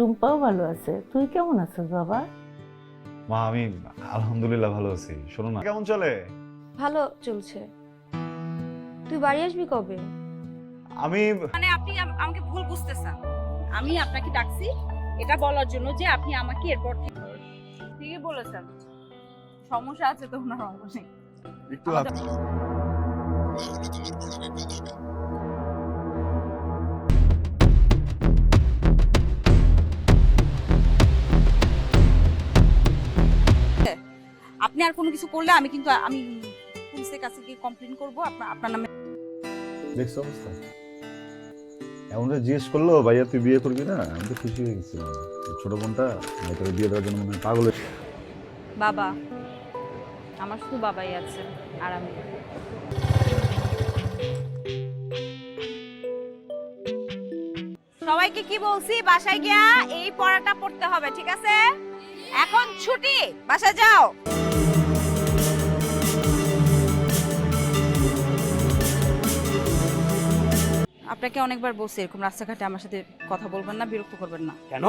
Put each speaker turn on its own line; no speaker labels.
টুম্পাও ভালো আছে। তুই কেমন আছিস বাবা?
মা আমি আলহামদুলিল্লাহ ভালো আছি। শোনো না, কেমন চলে?
ভালো চলছে। তুই বাড়ি আসবি কবে?
আমি
মানে আপনি আমাকে ভুল বুঝতেছেন। আমি আপনাকে ডাকছি এটা বলার জন্য যে আপনি আমাকে এরপর থেকে ঠিকই বলেছেন, সমস্যা আছে তো ওনার অবশ্যই।
একটু
আপনি আর কোনো কিছু করলে আমি কিন্তু পুলিশের কাছে গিয়ে কমপ্লেইন করব আপনার নামে।
দেখছো অবস্থা? এমন জিজ্ঞেস করলো ভাইয়া তুই বিয়ে করবি না, আমি তো খুশি হয়ে গেছিলাম। ছোট বোনটা তোর বিয়ে দেওয়ার জন্য মনে হয় পাগল হয়ে।
বাবা, আমার শুধু বাবাই আছে আর আমি। সবাইকে কি বলছি, বাসায় গিয়া এই পড়াটা পড়তে হবে, ঠিক আছে? এখন ছুটি, বাসায় যাও। আপনাকে অনেকবার বলছি এরকম রাস্তাঘাটে আমার সাথে কথা বলবেন না, বিরক্ত করবেন না।
কেন?